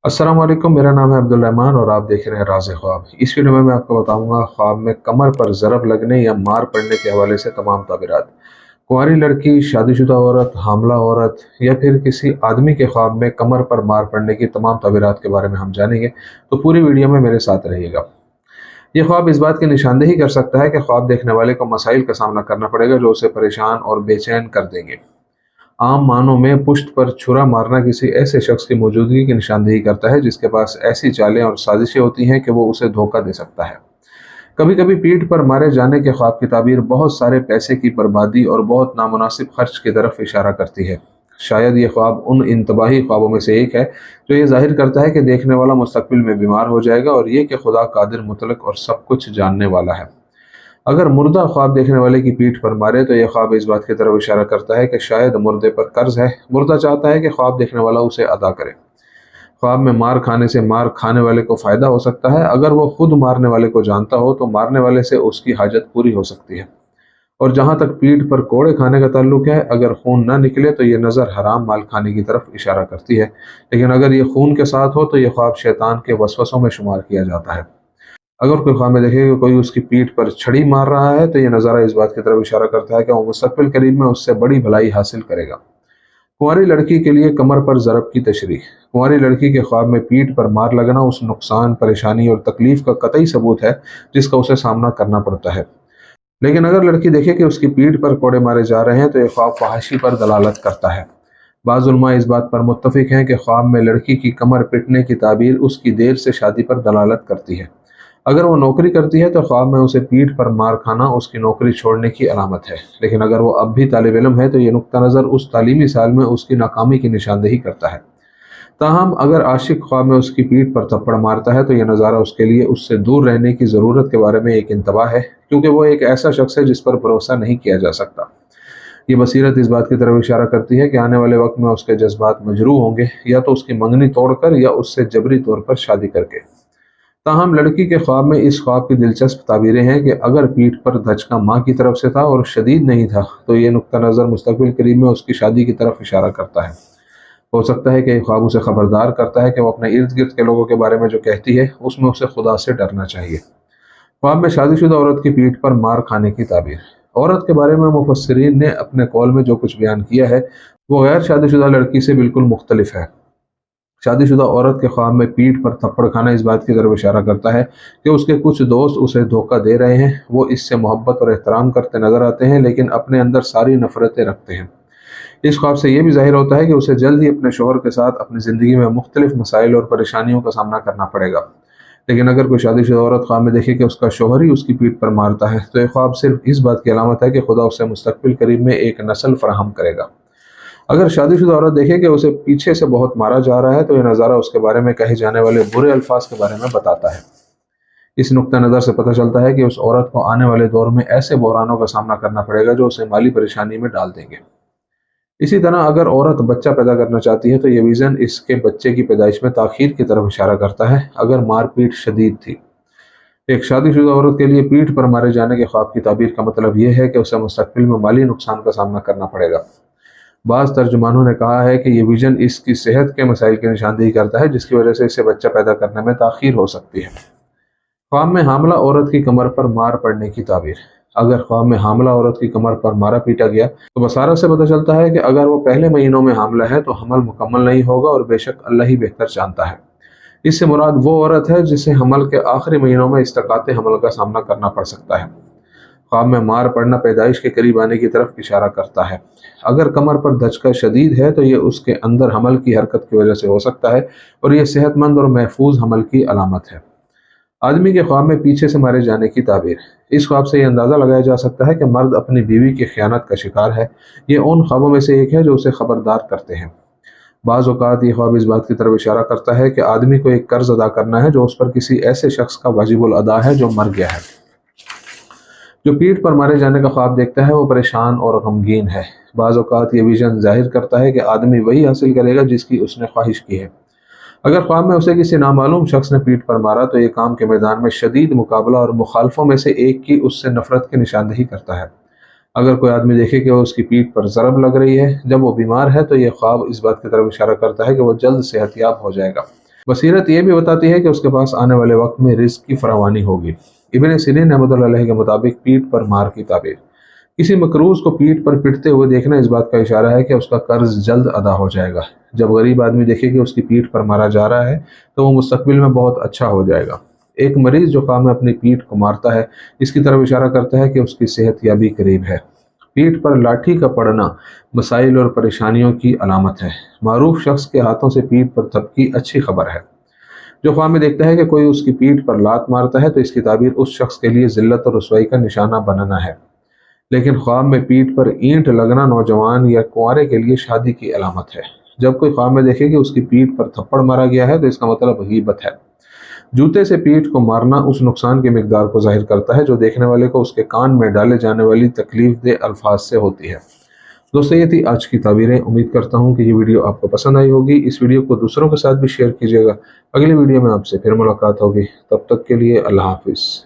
अस्सलाम वालेकुम। मेरा नाम है अब्दुल रहमान और आप देख रहे हैं राज़ ख्वाब। इस वीडियो में मैं आपको बताऊंगा ख्वाब में कमर पर ज़रब लगने या मार पड़ने के हवाले से तमाम ताबीरात। कुंवारी लड़की, शादीशुदा औरत, हामला औरत या फिर किसी आदमी के ख्वाब में कमर पर मार पड़ने की तमाम ताबीरात के बारे में हम जानेंगे, तो पूरी वीडियो में मेरे साथ रहिएगा। ये ख्वाब इस बात की निशानदेही कर सकता है कि ख्वाब देखने वाले को मसाइल का सामना करना पड़ेगा जो उसे परेशान और बेचैन कर देंगे। आम मानों में पुश्त पर छुरा मारना किसी ऐसे शख्स की मौजूदगी की निशानदेही करता है जिसके पास ऐसी चालें और साजिशें होती हैं कि वो उसे धोखा दे सकता है। कभी कभी पीठ पर मारे जाने के ख्वाब की ताबीर बहुत सारे पैसे की बर्बादी और बहुत नामुनासिब खर्च की तरफ इशारा करती है। शायद ये ख्वाब उन इंतबाही ख्वाबों में से एक है जो ये जाहिर करता है कि देखने वाला मुस्तकबिल में बीमार हो जाएगा और ये कि खुदा कादिर मुतलक और सब कुछ जानने वाला है। अगर मुर्दा ख्वाब देखने वाले की पीठ पर मारे तो यह ख्वाब इस बात की तरफ इशारा करता है कि शायद मुर्दे पर कर्ज है। मुर्दा चाहता है कि ख्वाब देखने वाला उसे अदा करे। ख्वाब में मार खाने से मार खाने वाले को फायदा हो सकता है। अगर वो खुद मारने वाले को जानता हो तो मारने वाले से उसकी हाजत पूरी हो सकती है। और जहाँ तक पीठ पर कोड़े खाने का ताल्लुक है, अगर खून न निकले तो ये नज़र हराम माल खाने की तरफ इशारा करती है, लेकिन अगर ये खून के साथ हो तो यह ख्वाब शैतान के वसवसों में शुमार किया जाता है। अगर कोई ख्वाब में देखे कि कोई उसकी पीठ पर छड़ी मार रहा है तो यह नज़ारा इस बात की तरफ इशारा करता है कि वो मुस्तकबिल करीब में उससे बड़ी भलाई हासिल करेगा। कुंवारी लड़की के लिए कमर पर ज़रब की तशरीह। कुंवारी लड़की के ख्वाब में पीठ पर मार लगना उस नुकसान, परेशानी और तकलीफ का कतई सबूत है जिसका उसे सामना करना पड़ता है। लेकिन अगर लड़की देखे कि उसकी पीठ पर कोड़े मारे जा रहे हैं तो यह ख्वाब फहाशी पर दलालत करता है। बाज़ उलमा इस बात पर मुत्तफिक हैं कि ख्वाब में लड़की की कमर पिटने की ताबीर उसकी देर से शादी पर दलालत करती है। अगर वो नौकरी करती है तो ख्वाब में उसे पीठ पर मार खाना उसकी नौकरी छोड़ने की अलामत है। लेकिन अगर वो अब भी तालिब इल्म है तो ये नुक्ता नज़र उस तालीमी साल में उसकी नाकामी की निशानदेही करता है। ताहम अगर आशिक ख्वाब में उसकी पीठ पर थप्पड़ मारता है तो यह नज़ारा उसके लिए उससे दूर रहने की ज़रूरत के बारे में एक इंतबाह है, क्योंकि वो एक ऐसा शख्स है जिस पर भरोसा नहीं किया जा सकता। ये बसीरत इस बात की तरफ इशारा करती है कि आने वाले वक्त में उसके जज्बात मजरूह होंगे, या तो उसकी मंगनी तोड़कर या उससे जबरी तौर पर शादी करके। ताहम लड़की के ख्वाब में इस ख्वाब की दिलचस्प ताबीरें हैं कि अगर पीठ पर धचका माँ की तरफ से था और शदीद नहीं था तो ये नुक्ता नज़र मुस्तकबिल करीब में उसकी शादी की तरफ इशारा करता है। हो सकता है कि ये ख्वाब उसे खबरदार करता है कि वो अपने इर्द गिर्द के लोगों के बारे में जो कहती है उसमें उसे खुदा से डरना चाहिए। ख्वाब में शादीशुदा औरत की पीठ पर मार खाने की ताबीर। औरत के बारे में मुफस्सिरीन ने अपने कौल में जो कुछ बयान किया है वो गैर शादीशुदा लड़की से बिल्कुल मुख्तलिफ है। शादीशुदा औरत के ख्वाब में पीठ पर थप्पड़ खाना इस बात की तरफ इशारा करता है कि उसके कुछ दोस्त उसे धोखा दे रहे हैं। वो इससे मोहब्बत और एहतराम करते नजर आते हैं लेकिन अपने अंदर सारी नफरतें रखते हैं। इस ख्वाब से यह भी जाहिर होता है कि उसे जल्द ही अपने शोहर के साथ अपनी ज़िंदगी में मुख्तलिफ मसाइल और परेशानियों का सामना करना पड़ेगा। लेकिन अगर कोई शादीशुदा औरत ख्वाब में देखे कि उसका शोहर ही उसकी पीठ पर मारता है तो यह ख्वाब सिर्फ इस बात की अलामत है कि खुदा उसे मुस्तकबिल करीब में एक नस्ल फराहम करेगा। अगर शादीशुदा औरत देखे कि उसे पीछे से बहुत मारा जा रहा है तो यह नज़ारा उसके बारे में कहे जाने वाले बुरे अल्फाज के बारे में बताता है। इस नुक्ता नज़र से पता चलता है कि उस औरत को आने वाले दौर में ऐसे बहरानों का सामना करना पड़ेगा जो उसे माली परेशानी में डाल देंगे। इसी तरह अगर औरत बच्चा पैदा करना चाहती है तो यह विज़न इसके बच्चे की पैदाइश में ताख़ीर की तरफ इशारा करता है अगर मारपीट शदीद थी। एक शादीशुदा औरत के लिए पीठ पर मारे जाने के ख्वाब की ताबीर का मतलब यह है कि उसे मुस्तकबिल में माली नुकसान का सामना करना पड़ेगा। बाज़ तर्जुमानों ने कहा है कि यह विजन इसकी सेहत के मसाइल की निशानदेही करता है जिसकी वजह से इसे बच्चा पैदा करने में ताख़ीर हो सकती है। ख्वाब में हामला औरत की कमर पर मार पड़ने की ताबीर। अगर ख्वाब में हामला औरत की कमर पर मारा पीटा गया तो बसारत से पता चलता है कि अगर वो पहले महीनों में हामला है तो हमल मुकम्मल नहीं होगा और बेशक अल्लाह ही बेहतर जानता है। इससे मुराद वो औरत है जिसे हमल के आखिरी महीनों में इस्तिक़ात हमल का सामना करना पड़ सकता है। ख्वाब में मार पड़ना पैदाइश के करीब आने की तरफ इशारा करता है। अगर कमर पर धचका शदीद है तो ये उसके अंदर हमल की हरकत की वजह से हो सकता है और यह सेहतमंद और महफूज हमल की अलामत है। आदमी के ख्वाब में पीछे से मारे जाने की ताबीर। इस ख्वाब से यह अंदाज़ा लगाया जा सकता है कि मर्द अपनी बीवी की खयानत का शिकार है। ये उन ख्वाबों में से एक है जो उसे खबरदार करते हैं। बाज़ औक़ात ये ख्वाब इस बात की तरफ इशारा करता है कि आदमी को एक कर्ज अदा करना है जो उस पर किसी ऐसे शख्स का वाजिबुल अदा है जो मर गया है। जो पीठ पर मारे जाने का ख्वाब देखता है वो परेशान और गमगीन है। बाज़ औक़ात ये विजन जाहिर करता है कि आदमी वही हासिल करेगा जिसकी उसने ख्वाहिश की है। अगर ख्वाब में उसे किसी नामालूम शख्स ने पीठ पर मारा तो ये काम के मैदान में शदीद मुकाबला और मुखालफों में से एक की उससे नफरत की निशानदेही करता है। अगर कोई आदमी देखे कि वो उसकी पीठ पर ज़रब लग रही है जब वो बीमार है तो यह ख्वाब इस बात की तरफ इशारा करता है कि वह जल्द सेहतयाब हो जाएगा। बसीरत ये भी बताती है कि उसके पास आने वाले वक्त में रिस्क की फरावानी होगी। इब्न सीरीन रहमतुल्लाह अलैह के मुताबिक पीठ पर मार की ताबीर, किसी मकरूज को पीठ पर पिटते हुए देखना इस बात का इशारा है कि उसका कर्ज जल्द अदा हो जाएगा। जब गरीब आदमी देखे कि उसकी पीठ पर मारा जा रहा है तो वो मुस्तकबिल में बहुत अच्छा हो जाएगा। एक मरीज जो काम में अपनी पीठ को मारता है इसकी तरफ इशारा करता है कि उसकी सेहत याबी करीब है। पीठ पर लाठी का पड़ना मसाइल और परेशानियों की अलामत है। मारूफ शख्स के हाथों से पीठ पर थपकी अच्छी खबर है। जो ख्वाब में देखता है कि कोई उसकी पीठ पर लात मारता है तो इसकी ताबीर उस शख्स के लिए जिल्लत और रुसवाई का निशाना बनना है। लेकिन ख्वाब में पीठ पर ईंट लगना नौजवान या कुंवारे के लिए शादी की अलामत है। जब कोई ख्वाब में देखे कि उसकी पीठ पर थप्पड़ मारा गया है तो इसका मतलब गीबत है। जूते से पीठ को मारना उस नुकसान की मिकदार को जाहिर करता है जो देखने वाले को उसके कान में डाले जाने वाली तकलीफ दे अल्फाज से होती है। दोस्तों, ये थी आज की ताबीरें। उम्मीद करता हूँ कि ये वीडियो आपको पसंद आई होगी। इस वीडियो को दूसरों के साथ भी शेयर कीजिएगा। अगली वीडियो में आपसे फिर मुलाकात होगी। तब तक के लिए अल्लाह हाफिज़।